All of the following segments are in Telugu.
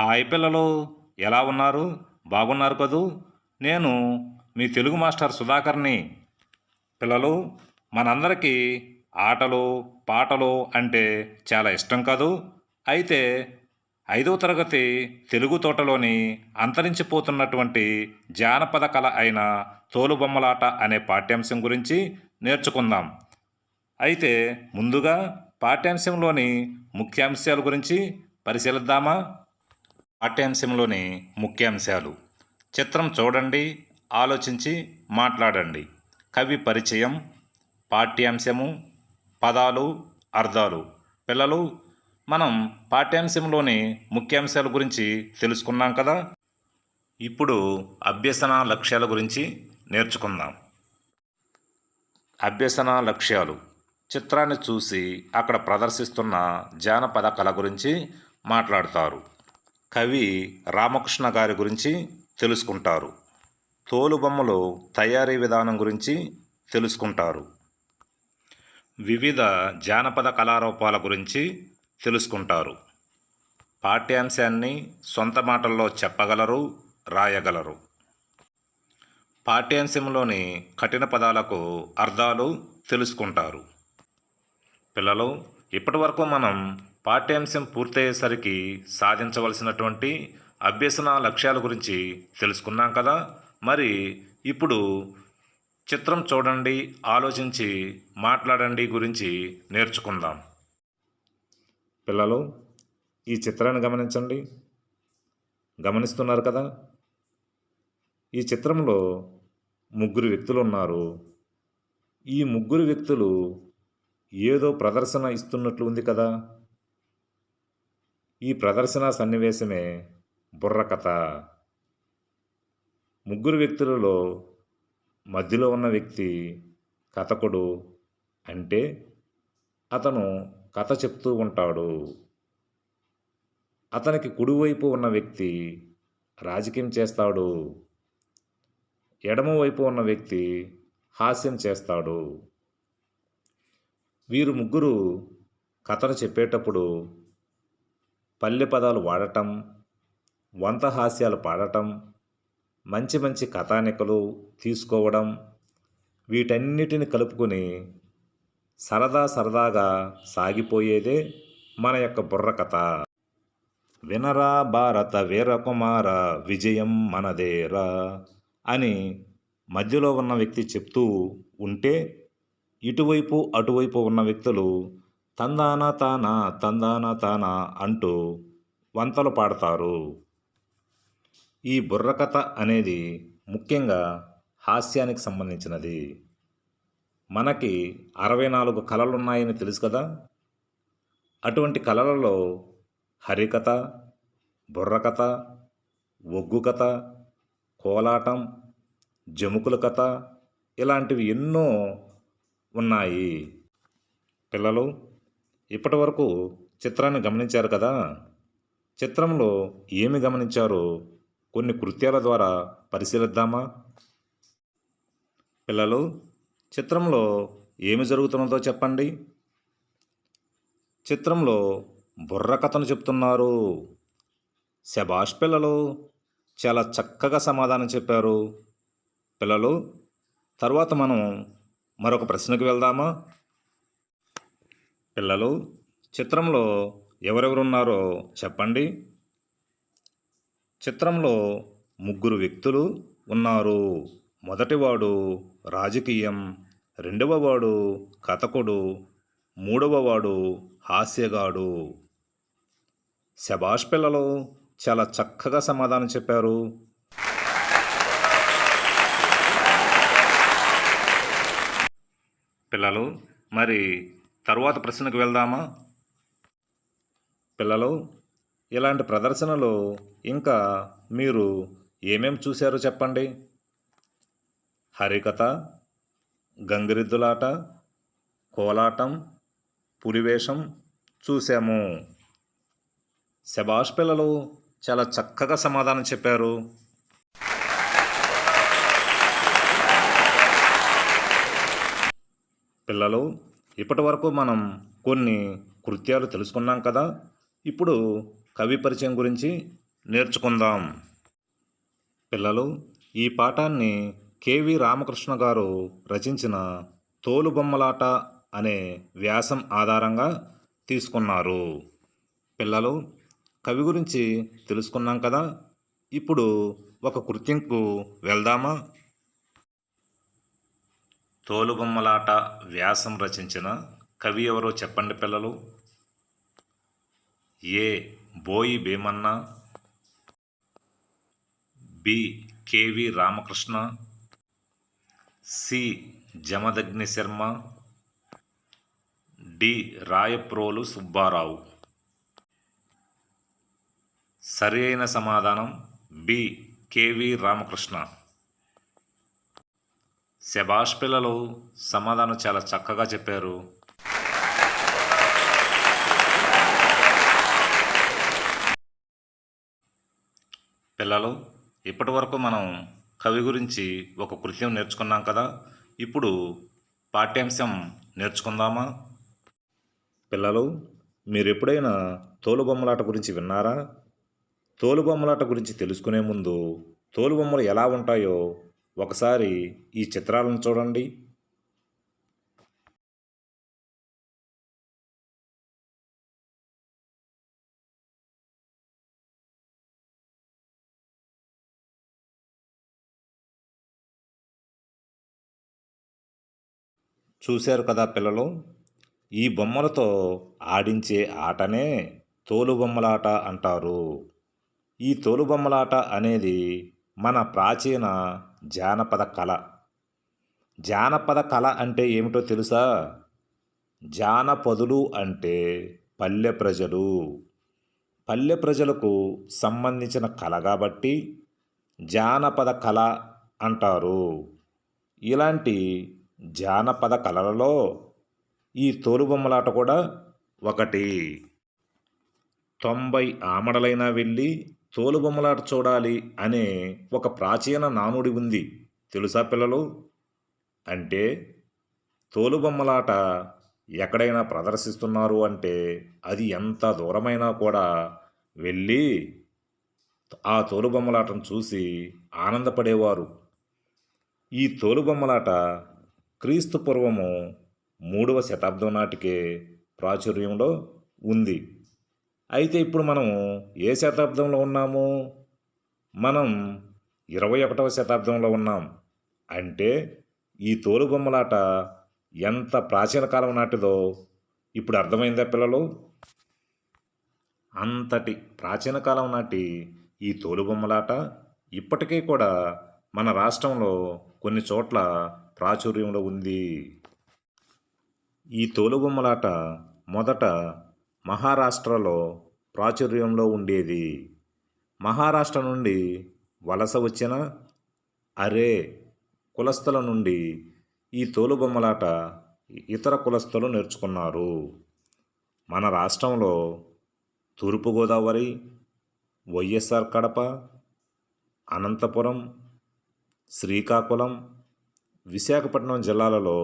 హాయ్ పిల్లలు, ఎలా ఉన్నారు? బాగున్నారు కదూ? నేను మీ తెలుగు మాస్టర్ సుధాకర్ని. పిల్లలు, మనందరికీ ఆటలు పాటలు అంటే చాలా ఇష్టం కదూ? అయితే 5వ తరగతి తెలుగు తోటలోని అంతరించిపోతున్నటువంటి జానపద కళ అయిన తోలుబొమ్మలాట అనే పాఠ్యాంశం గురించి నేర్చుకుందాం. అయితే ముందుగా పాఠ్యాంశంలోని ముఖ్యాంశాల గురించి పరిశీలిద్దామా? పాఠ్యాంశంలోని ముఖ్యాంశాలు: చిత్రం చూడండి, ఆలోచించి మాట్లాడండి, కవి పరిచయం, పాఠ్యాంశము, పదాలు, అర్థాలు. పిల్లలు, మనం పాఠ్యాంశంలోని ముఖ్యాంశాల గురించి తెలుసుకున్నాం కదా. ఇప్పుడు అభ్యసన లక్ష్యాల గురించి నేర్చుకుందాం. అభ్యసన లక్ష్యాలు: చిత్రాన్ని చూసి అక్కడ ప్రదర్శిస్తున్న జానపద కళ గురించి మాట్లాడతారు. కవి రామకృష్ణ గారి గురించి తెలుసుకుంటారు. తోలుబొమ్మలు తయారీ విధానం గురించి తెలుసుకుంటారు. వివిధ జానపద కళారూపాల గురించి తెలుసుకుంటారు. పాఠ్యాంశాన్ని సొంత మాటల్లో చెప్పగలరు, రాయగలరు. పాఠ్యాంశంలోని కఠిన పదాలకు అర్థాలు తెలుసుకుంటారు. పిల్లలు, ఇప్పటివరకు మనం పాఠ్యాంశం పూర్తయ్యేసరికి సాధించవలసినటువంటి అభ్యసన లక్ష్యాల గురించి తెలుసుకున్నాం కదా. మరి ఇప్పుడు చిత్రం చూడండి, ఆలోచించి మాట్లాడండి గురించి నేర్చుకుందాం. పిల్లలు, ఈ చిత్రాన్ని గమనించండి. గమనిస్తున్నారు కదా. ఈ చిత్రంలో ముగ్గురు వ్యక్తులు ఉన్నారు. ఈ ముగ్గురు వ్యక్తులు ఏదో ప్రదర్శన ఇస్తున్నట్లు ఉంది కదా. ఈ ప్రదర్శన సన్నివేశమే బుర్రకథ. ముగ్గురు వ్యక్తులలో మధ్యలో ఉన్న వ్యక్తి కథకుడు. అంటే అతను కథ చెప్తూ ఉంటాడు. అతనికి కుడివైపు ఉన్న వ్యక్తి రాజకీయం చేస్తాడు. ఎడమవైపు ఉన్న వ్యక్తి హాస్యం చేస్తాడు. వీరు ముగ్గురు కథను చెప్పేటప్పుడు పల్లె పదాలు వాడటం, వంత హాస్యాలు పాడటం, మంచి మంచి కథానికలు తీసుకోవడం, వీటన్నిటిని కలుపుకొని సరదాగా సాగిపోయేదే మన యొక్క బుర్రకథ. వినరా భారత వీరకుమార, విజయం మనదేరా అని మధ్యలో ఉన్న వ్యక్తి చెప్తూ ఉంటే, ఇటువైపు అటువైపు ఉన్న వ్యక్తులు తందానా తానా అంటూ వంతలు పాడతారు. ఈ బుర్రకథ అనేది ముఖ్యంగా హాస్యానికి సంబంధించినది. మనకి 64 కళలున్నాయని తెలుసు కదా. అటువంటి కళలలో హరికథ, బుర్రకథ, ఒగ్గు కథ, కోలాటం, జముకుల కథ ఇలాంటివి ఎన్నో ఉన్నాయి. పిల్లలు, ఇప్పటి వరకు చిత్రాన్ని గమనించారు కదా. చిత్రంలో ఏమి గమనించారో కొన్ని కృత్యాల ద్వారా పరిశీలిద్దామా. పిల్లలు, చిత్రంలో ఏమి జరుగుతున్నదో చెప్పండి. చిత్రంలో బుర్రకథను చెప్తున్నారు. శభాష్ పిల్లలు, చాలా చక్కగా సమాధానం చెప్పారు. పిల్లలు, తర్వాత మనం మరొక ప్రశ్నకు వెళ్దామా. పిల్లలు, చిత్రంలో ఎవరెవరున్నారో చెప్పండి. చిత్రంలో ముగ్గురు వ్యక్తులు ఉన్నారు. మొదటివాడు రాజకీయం, రెండవవాడు కథకుడు, మూడవవాడు హాస్యగాడు. శభాష్ పిల్లలు, చాలా చక్కగా సమాధానం చెప్పారు. పిల్లలు, మరి తరువాత ప్రశ్నకు వెళ్దామా. పిల్లలు, ఇలాంటి ప్రదర్శనలు ఇంకా మీరు ఏమేమి చూశారో చెప్పండి. హరికథ, గంగిరెద్దులాట, కోలాటం, పులివేషం చూశాము. శభాష్ పిల్లలు, చాలా చక్కగా సమాధానం చెప్పారు. పిల్లలు, ఇప్పటి వరకు మనం కొన్ని కృత్యాలు తెలుసుకున్నాం కదా. ఇప్పుడు కవి పరిచయం గురించి నేర్చుకుందాం. పిల్లలు, ఈ పాఠాన్ని కెవి రామకృష్ణ గారు రచించిన తోలుబొమ్మలాట అనే వ్యాసం ఆధారంగా తీసుకున్నారు. పిల్లలు, కవి గురించి తెలుసుకున్నాం కదా. ఇప్పుడు ఒక కృత్యంకు వెళ్దామా? తోలుబొమ్మలాట వ్యాసం రచించిన కవి ఎవరో చెప్పండి పిల్లలు. A. Boyi Bhimanna, B. KV Ramakrishna, C. Jamadagni Sharma, D. Rayaprolu Subbarao. సరి అయిన సమాధానం బి. కెవి రామకృష్ణ. శభాష్ పిల్లలు, సమాధానం చాలా చక్కగా చెప్పారు. పిల్లలు, ఇప్పటి వరకు మనం కవి గురించి ఒక కృత్యం నేర్చుకున్నాం కదా. ఇప్పుడు పాఠ్యాంశం నేర్చుకుందామా? పిల్లలు, మీరు ఎప్పుడైనా తోలుబొమ్మలాట గురించి విన్నారా? తోలుబొమ్మలాట గురించి తెలుసుకునే ముందు తోలుబొమ్మలు ఎలా ఉంటాయో ఒకసారి ఈ చిత్రాలను చూడండి. చూశారు కదా పిల్లలు, ఈ బొమ్మలతో ఆడించే ఆటనే తోలుబొమ్మలాట అంటారు. ఈ తోలుబొమ్మలాట అనేది మన ప్రాచీన జానపద కళ. జానపద కళ అంటే ఏమిటో తెలుసా? జానపదులు అంటే పల్లె ప్రజలు. పల్లె ప్రజలకు సంబంధించిన కళ కాబట్టి జానపద కళ అంటారు. ఇలాంటి జానపద కళలలో ఈ తోలుబొమ్మలాట కూడా ఒకటి. 90 ఆమడలైనా వెళ్ళి తోలుబొమ్మలాట చూడాలి అనే ఒక ప్రాచీన నానుడి ఉంది, తెలుసా పిల్లలు? అంటే తోలుబొమ్మలాట ఎక్కడైనా ప్రదర్శిస్తున్నారు అంటే అది ఎంత దూరమైనా కూడా వెళ్ళి ఆ తోలుబొమ్మలాటను చూసి ఆనందపడేవారు. ఈ తోలుబొమ్మలాట క్రీస్తు పూర్వము 3వ శతాబ్దం నాటికే ప్రాచుర్యంలో ఉంది. అయితే ఇప్పుడు మనం ఏ శతాబ్దంలో ఉన్నాము? మనం 21వ శతాబ్దంలో ఉన్నాం. అంటే ఈ తోలుబొమ్మలాట ఎంత ప్రాచీన కాలం నాటిదో ఇప్పుడు అర్థమైందా పిల్లలు? అంతటి ప్రాచీన కాలం నాటి ఈ తోలుబొమ్మలాట ఇప్పటికీ కూడా మన రాష్ట్రంలో కొన్ని చోట్ల ప్రాచుర్యంలో ఉంది. ఈ తోలుబొమ్మలాట మొదట మహారాష్ట్రలో ప్రాచుర్యంలో ఉండేది. మహారాష్ట్ర నుండి వలస వచ్చిన అరే కులస్తుల నుండి ఈ తోలుబొమ్మలాట ఇతర కులస్తులు నేర్చుకున్నారు. మన రాష్ట్రంలో తూర్పుగోదావరి, వైఎస్ఆర్ కడప, అనంతపురం, శ్రీకాకుళం, విశాఖపట్నం జిల్లాలలో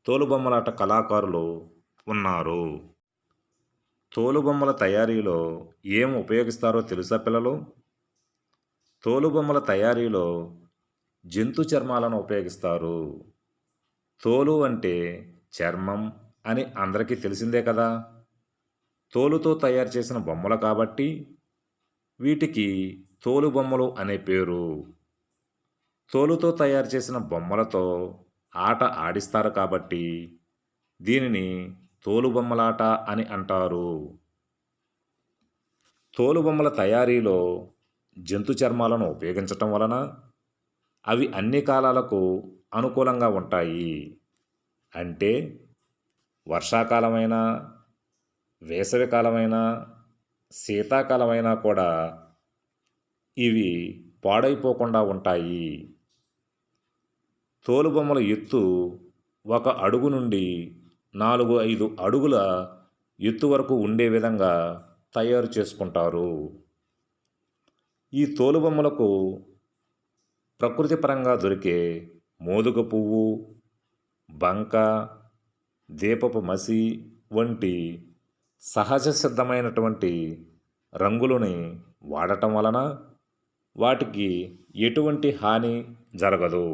తోలుబొమ్మలాట కళాకారులు ఉన్నారు. తోలుబొమ్మల తయారీలో ఏం ఉపయోగిస్తారో తెలుసా పిల్లలు? తోలుబొమ్మల తయారీలో జంతు చర్మాలను ఉపయోగిస్తారు. తోలు అంటే చర్మం అని అందరికీ తెలిసిందే కదా. తోలుతో తయారు చేసిన బొమ్మలు కాబట్టి వీటికి తోలుబొమ్మలు అనే పేరు. తోలుతో తయారు చేసిన బొమ్మలతో ఆట ఆడిస్తారు కాబట్టి దీనిని తోలుబొమ్మలాట అని అంటారు. తోలుబొమ్మల తయారీలో జంతు చర్మాలను ఉపయోగించటం వలన అవి అన్ని కాలాలకు అనుకూలంగా ఉంటాయి. అంటే వర్షాకాలమైనా, వేసవికాలమైనా, శీతాకాలమైనా కూడా ఇవి పాడైపోకుండా ఉంటాయి. తోలుబొమ్మల ఎత్తు 1 అడుగు నుండి 4-5 అడుగుల ఎత్తు వరకు ఉండే విధంగా తయారు చేసుకుంటారు. ఈ తోలుబొమ్మలకు ప్రకృతి పరంగా దొరికే మోదుగ పువ్వు, బంక, దీపపు మసి వంటి సహజ సిద్ధమైనటువంటి రంగులని వాడటం వలన వాటికి ఎటువంటి హాని జరగదు.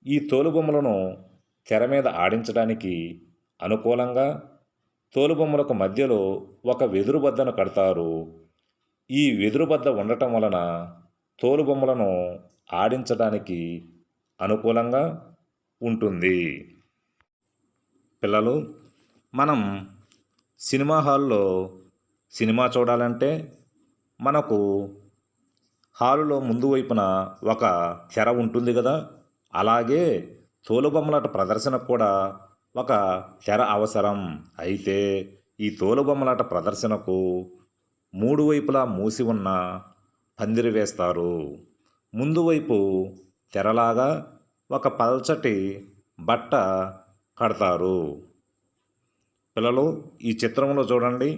ఈ తోలుబొమ్మలను తెర మీద ఆడించడానికి అనుకూలంగా తోలుబొమ్మలకు మధ్యలో ఒక వెదురు బద్దను కడతారు. ఈ వెదురు బద్ద ఉండటం వలన తోలుబొమ్మలను ఆడించడానికి అనుకూలంగా ఉంటుంది. పిల్లలు, మనం సినిమా హాల్లో సినిమా చూడాలంటే మనకు హాలులో ముందు వైపున ఒక తెర ఉంటుంది కదా, అలాగే తోలుబొమ్మలాట ప్రదర్శనకు కూడా ఒక తెర అవసరం. అయితే ఈ తోలుబొమ్మలాట ప్రదర్శనకు 3 వైపులా మూసి ఉన్న పందిరి వేస్తారు. ముందు వైపు తెరలాగా ఒక పల్చటి బట్ట కడతారు. పిల్లలు, ఈ చిత్రంలో చూడండి,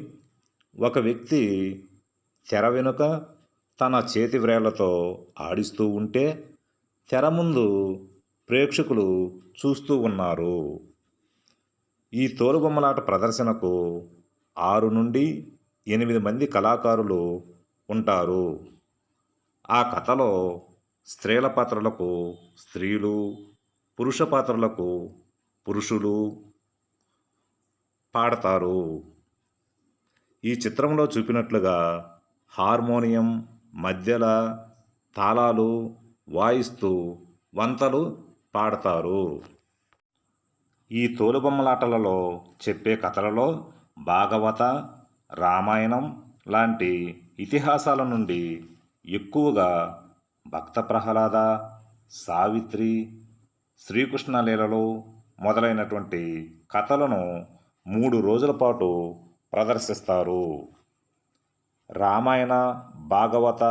ఒక వ్యక్తి తెర వెనుక తన చేతి వ్రేళ్లతో ఆడిస్తూ ఉంటే తెర ముందు ప్రేక్షకులు చూస్తూ ఉన్నారు. ఈ తోలుబొమ్మలాట ప్రదర్శనకు 6 నుండి 8 మంది కళాకారులు ఉంటారు. ఆ కథలో స్త్రీల పాత్రలకు స్త్రీలు, పురుష పాత్రలకు పురుషులు పాడతారు. ఈ చిత్రంలో చూపినట్లుగా హార్మోనియం మధ్యల తాళాలు వాయిస్తూ వంతలు పాడతారు. ఈ తోలుబొమ్మలాటలలో చెప్పే కథలలో భాగవత, రామాయణం లాంటి ఇతిహాసాల నుండి ఎక్కువగా భక్త ప్రహ్లాద, సావిత్రి, శ్రీకృష్ణ లీలలు మొదలైనటువంటి కథలను 3 రోజుల పాటు ప్రదర్శిస్తారు. రామాయణ, భాగవత,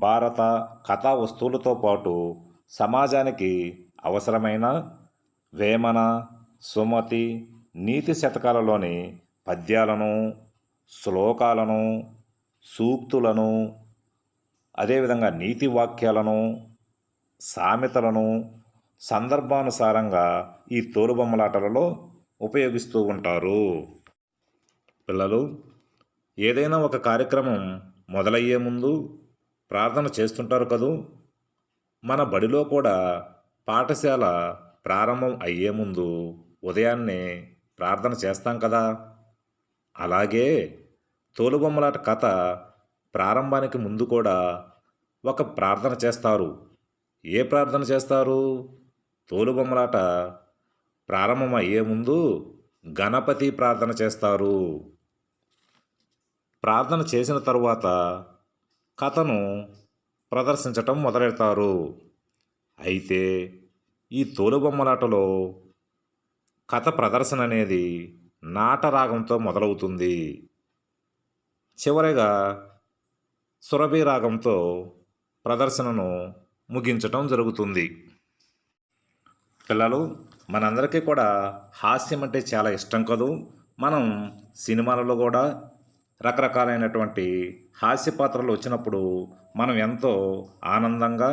భారత కథా వస్తువులతో పాటు సమాజానికి అవసరమైన వేమన, సుమతి, నీతి శతకాలలోని పద్యాలను, శ్లోకాలను, సూక్తులను, అదేవిధంగా నీతి వాక్యాలను, సామెతలను సందర్భానుసారంగా ఈ తోలుబొమ్మలాటలలో ఉపయోగిస్తూ ఉంటారు. పిల్లలు, ఏదైనా ఒక కార్యక్రమం మొదలయ్యే ముందు ప్రార్థన చేస్తుంటారు కదూ. మన బడిలో కూడా పాఠశాల ప్రారంభం అయ్యే ముందు ఉదయాన్నే ప్రార్థన చేస్తాం కదా. అలాగే తోలుబొమ్మలాట కథ ప్రారంభానికి ముందు కూడా ఒక ప్రార్థన చేస్తారు. ఏ ప్రార్థన చేస్తారు? తోలుబొమ్మలాట ప్రారంభం అయ్యే ముందు గణపతి ప్రార్థన చేస్తారు. ప్రార్థన చేసిన తరువాత కథను ప్రదర్శించటం మొదలెడతారు. అయితే ఈ తోలుబొమ్మలాటలో కథ ప్రదర్శన అనేది నాటరాగంతో మొదలవుతుంది. చివరిగా సురభి రాగంతో ప్రదర్శనను ముగించటం జరుగుతుంది. పిల్లలు, మనందరికీ కూడా హాస్యం అంటే చాలా ఇష్టం కదూ. మనం సినిమాలలో కూడా రకరకాలైనటువంటి హాస్య పాత్రలు వచ్చినప్పుడు మనం ఎంతో ఆనందంగా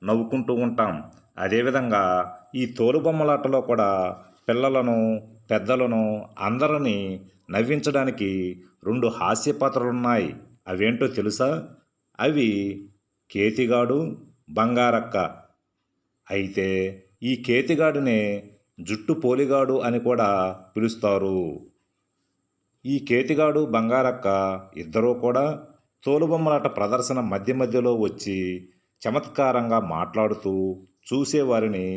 నవ్వుకుంటూ ఉంటాం. అదేవిధంగా ఈ తోలుబొమ్మలాటలో కూడా పిల్లలను, పెద్దలను అందరినీ నవ్వించడానికి 2 హాస్య పాత్రలు ఉన్నాయి. అవేంటో తెలుసా? అవి కేతిగాడు, బంగారక్క. అయితే ఈ కేతిగాడినే జుట్టు పోలిగాడు అని కూడా పిలుస్తారు. ఈ కేతిగాడు, బంగారక్క ఇద్దరూ కూడా తోలుబొమ్మలాట ప్రదర్శన మధ్య మధ్యలో వచ్చి చమత్కారంగా మాట్లాడుతూ చూసేవారిని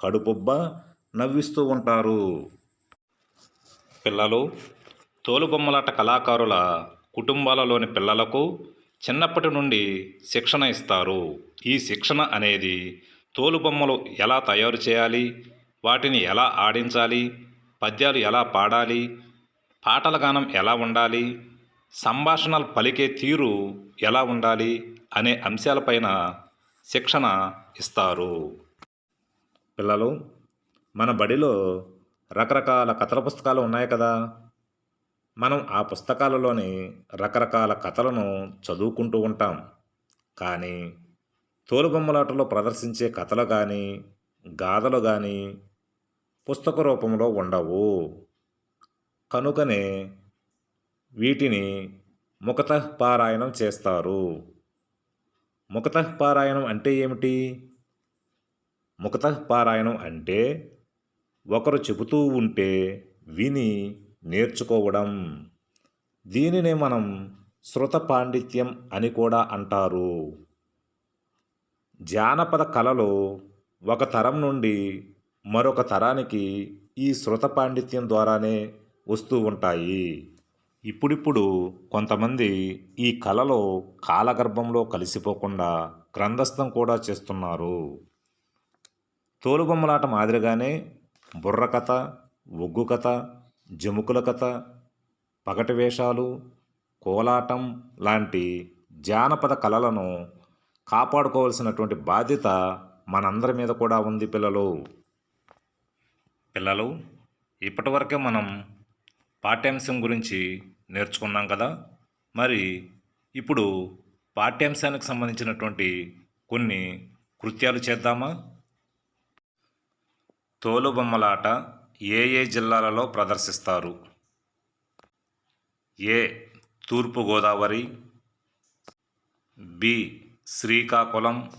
కడుపుబ్బ నవ్విస్తూ ఉంటారు. పిల్లలు, తోలుబొమ్మలాట కళాకారుల కుటుంబాలలోని పిల్లలకు చిన్నప్పటి నుండి శిక్షణ ఇస్తారు. ఈ శిక్షణ అనేది తోలుబొమ్మలు ఎలా తయారు చేయాలి, వాటిని ఎలా ఆడించాలి, పద్యాలు ఎలా పాడాలి, పాటల గానం ఎలా ఉండాలి, సంభాషణలు పలికే తీరు ఎలా ఉండాలి అనే అంశాలపైన శిక్షణ ఇస్తారు. పిల్లలు, మన బడిలో రకరకాల కథల పుస్తకాలు ఉన్నాయి కదా. మనం ఆ పుస్తకాలలోని రకరకాల కథలను చదువుకుంటూ ఉంటాం. కానీ తోలుబొమ్మలాటలో ప్రదర్శించే కథలు కానీ గాథలు కానీ పుస్తక రూపంలో ఉండవు. కనుకనే వీటిని ముఖతః పారాయణం చేస్తారు. ముఖతః పారాయణం అంటే ఏమిటి? ముఖతః పారాయణం అంటే ఒకరు చెబుతూ ఉంటే విని నేర్చుకోవడం. దీనినే మనం శృత పాండిత్యం అని కూడా అంటారు. జానపద కళలు ఒక తరం నుండి మరొక తరానికి ఈ శృత పాండిత్యం ద్వారానే వస్తూ ఉంటాయి. ఇప్పుడిప్పుడు కొంతమంది ఈ కళలో కాలగర్భంలో కలిసిపోకుండా గ్రంథస్థం కూడా చేస్తున్నారు. తోలుబొమ్మలాట మాదిరిగానే బుర్రకథ, ఒగ్గు కథ, జముకుల కథ, పగటి వేషాలు, కోలాటం లాంటి జానపద కళలను కాపాడుకోవాల్సినటువంటి బాధ్యత మనందరి మీద కూడా ఉంది పిల్లలు. ఇప్పటివరకే మనం పాఠ్యాంశం గురించి నేర్చుకున్నాం కదా. మరి ఇప్పుడు పాఠ్యాంశానికి సంబంధించినటువంటి కొన్ని కృత్యాలు చేద్దామా? తోలుబొమ్మలాట ఏ ఏ జిల్లాలలో ప్రదర్శిస్తారు? ఏ. తూర్పుగోదావరి, B. Srikakulam,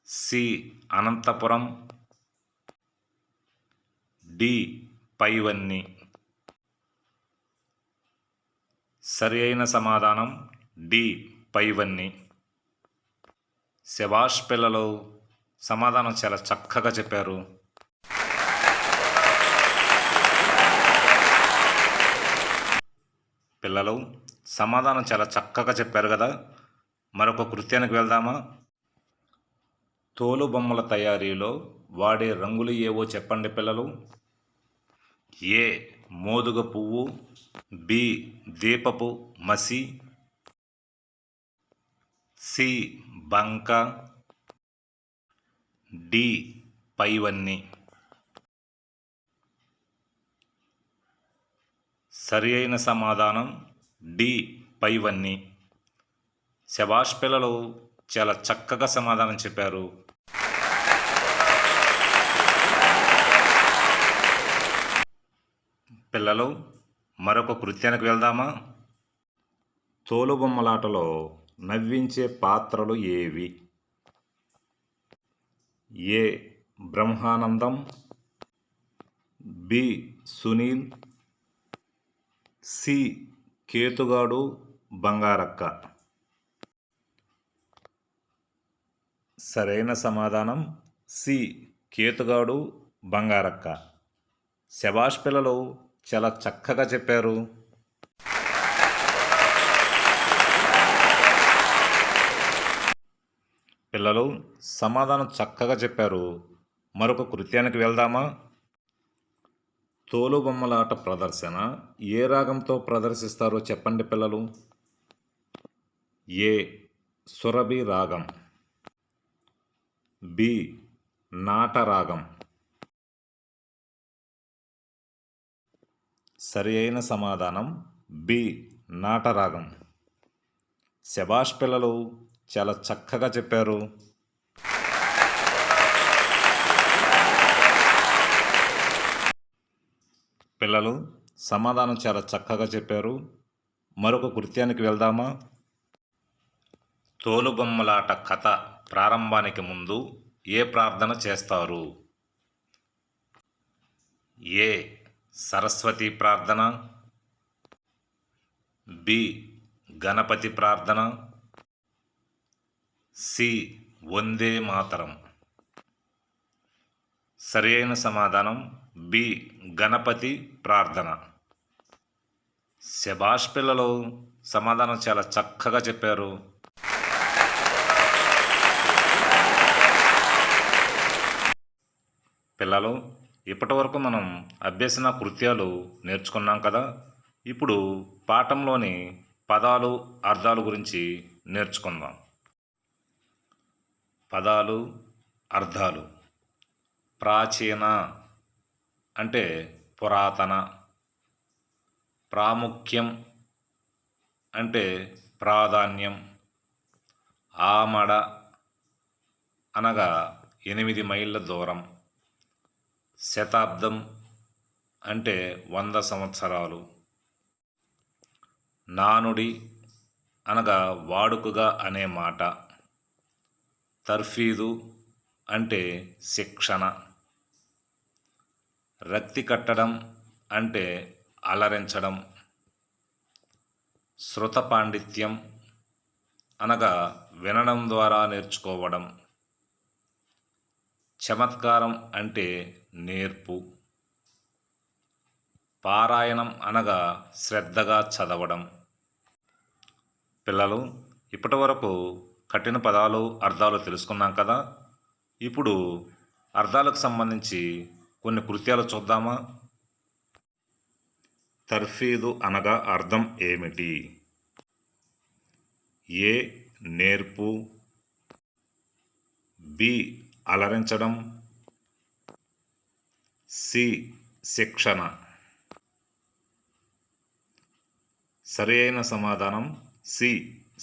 C. Anantapuram, D. పైవన్నీ. సరి అయిన సమాధానం డి. పైవన్నీ. శభాష్ పిల్లలు, సమాధానం చాలా చక్కగా చెప్పారు. పిల్లలు, సమాధానం చాలా చక్కగా చెప్పారు కదా. మరొక కృత్యానికి వెళ్దామా? తోలుబొమ్మల తయారీలో వాడే రంగులు ఏవో చెప్పండి పిల్లలు. ఏ. మోదుగ పువ్వు, బి. దీపపు మసి, సి. బంక, డి. పైవన్నీ. సరి అయిన సమాధానం డి. పైవన్నీ. శభాష్ పిల్లలు, చాలా చక్కగా సమాధానం చెప్పారు. పిల్లలు, మరొక కృత్యానికి వెళ్దామా? తోలుబొమ్మలాటలో నవ్వించే పాత్రలు ఏవి? ఏ. బ్రహ్మానందం, బి. సునీల్, సి. కేతుగాడు బంగారక్క. సరైన సమాధానం సి. కేతుగాడు బంగారక్క. శభాష్ పిల్లలు, చాలా చక్కగా చెప్పారు. పిల్లలు, సమాధానం చక్కగా చెప్పారు. మరొక కృత్యానికి వెళ్దామా? తోలుబొమ్మలాట ప్రదర్శన ఏ రాగంతో ప్రదర్శిస్తారో చెప్పండి పిల్లలు. ఏ. సురభి రాగం, బి. నాటరాగం. సరి అయిన సమాధానం బి. నాటరాగం. శభాష్ పిల్లలు, చాలా చక్కగా చెప్పారు. పిల్లలు, సమాధానం చాలా చక్కగా చెప్పారు. మరొక కృత్యానికి వెళ్దామా? తోలుబొమ్మలాట కథ ప్రారంభానికి ముందు ఏ ప్రార్థన చేస్తారు? ఏ. సరస్వతి ప్రార్థన, బి. గణపతి ప్రార్థన, సి. వందే మాతరం. సరి అయిన సమాధానం బి. గణపతి ప్రార్థన. శభాష్ పిల్లలు, సమాధానం చాలా చక్కగా చెప్పారు. పిల్లలు, ఇప్పటివరకు మనం అభ్యసన కృత్యాలు నేర్చుకున్నాం కదా. ఇప్పుడు పాఠంలోని పదాలు, అర్థాలు గురించి నేర్చుకుందాం. పదాలు, అర్థాలు. ప్రాచీన అంటే పురాతన. ప్రాముఖ్యం అంటే ప్రాధాన్యం. ఆమడ అనగా 8 మైళ్ళ దూరం. శతాబ్దం అంటే 100 సంవత్సరాలు. నానుడి అనగా వాడుకగా అనే మాట. తర్ఫీదు అంటే శిక్షణ. రక్తి కట్టడం అంటే అలరించడం. శృత పాండిత్యం అనగా వినడం ద్వారా నేర్చుకోవడం. చమత్కారం అంటే నేర్పు. పారాయణం అనగా శ్రద్ధగా చదవడం. పిల్లలు, ఇప్పటి వరకు కఠిన పదాలు అర్థాలు తెలుసుకున్నాం కదా. ఇప్పుడు అర్థాలకు సంబంధించి కొన్ని కృత్యాలు చూద్దామా. తర్ఫీదు అనగా అర్థం ఏమిటి? ఏ నేర్పు, బి అలరించడం, సి శిక్షణ. సరి అయిన సమాధానం సి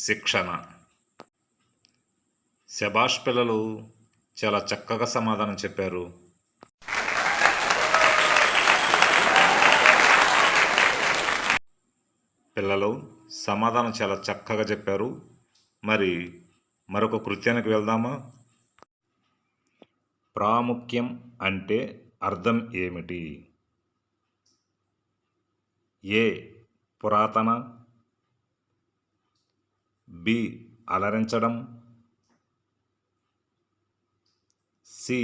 శిక్షణ. శభాష్ పిల్లలు, చాలా చక్కగా సమాధానం చెప్పారు. పిల్లలు సమాధానం చాలా చక్కగా చెప్పారు. మరి మరొక కృత్యానికి వెళ్దామా. ప్రాముఖ్యం అంటే అర్థం ఏమిటి? ఏ పురాతన, బి అలరించడం, సి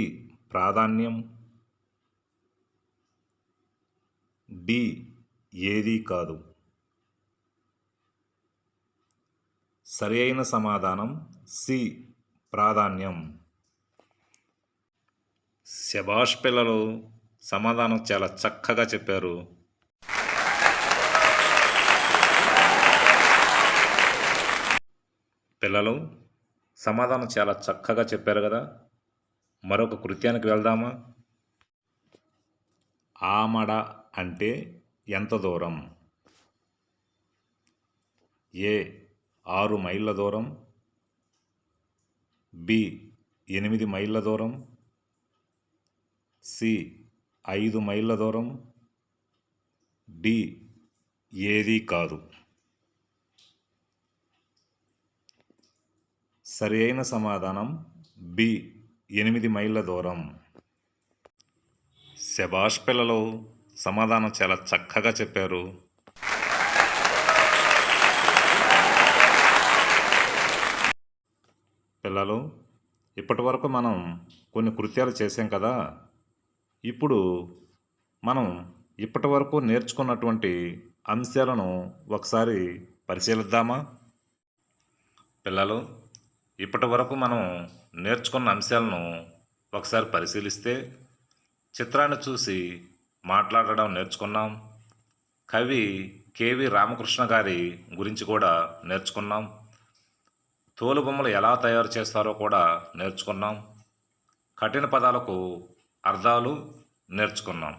ప్రాధాన్యం, డి ఏదీ కాదు. సరి అయిన సమాధానం సి ప్రాధాన్యం. శభాష్ పిల్లలు, సమాధానం చాలా చక్కగా చెప్పారు. పిల్లలు సమాధానం చాలా చక్కగా చెప్పారు కదా. మరొక కృత్యానికి వెళ్దామా. ఆమడ అంటే ఎంత దూరం? ఏ 6 మైళ్ళ దూరం, బి 8 మైళ్ళ దూరం, సి 5 మైళ్ళ దూరం, డి ఏదీ కాదు. సరి అయిన సమాధానం బి 8 మైళ్ళ దూరం. శభాష్ పిల్లలు, సమాధానం చాలా చక్కగా చెప్పారు. పిల్లలు, ఇప్పటి వరకు మనం కొన్ని కృత్యాలు చేసాం కదా. ఇప్పుడు మనం ఇప్పటి వరకు నేర్చుకున్నటువంటి అంశాలను ఒకసారి పరిశీలిద్దామా. పిల్లలు, ఇప్పటి వరకు మనం నేర్చుకున్న అంశాలను ఒకసారి పరిశీలిస్తే చిత్రాన్ని చూసి మాట్లాడడం నేర్చుకున్నాం. కవి కేవి రామకృష్ణ గారి గురించి కూడా నేర్చుకున్నాం. తోలుబొమ్మలు ఎలా తయారు చేస్తారో కూడా నేర్చుకున్నాం. కఠిన పదాలకు అర్థాలు నేర్చుకున్నాం.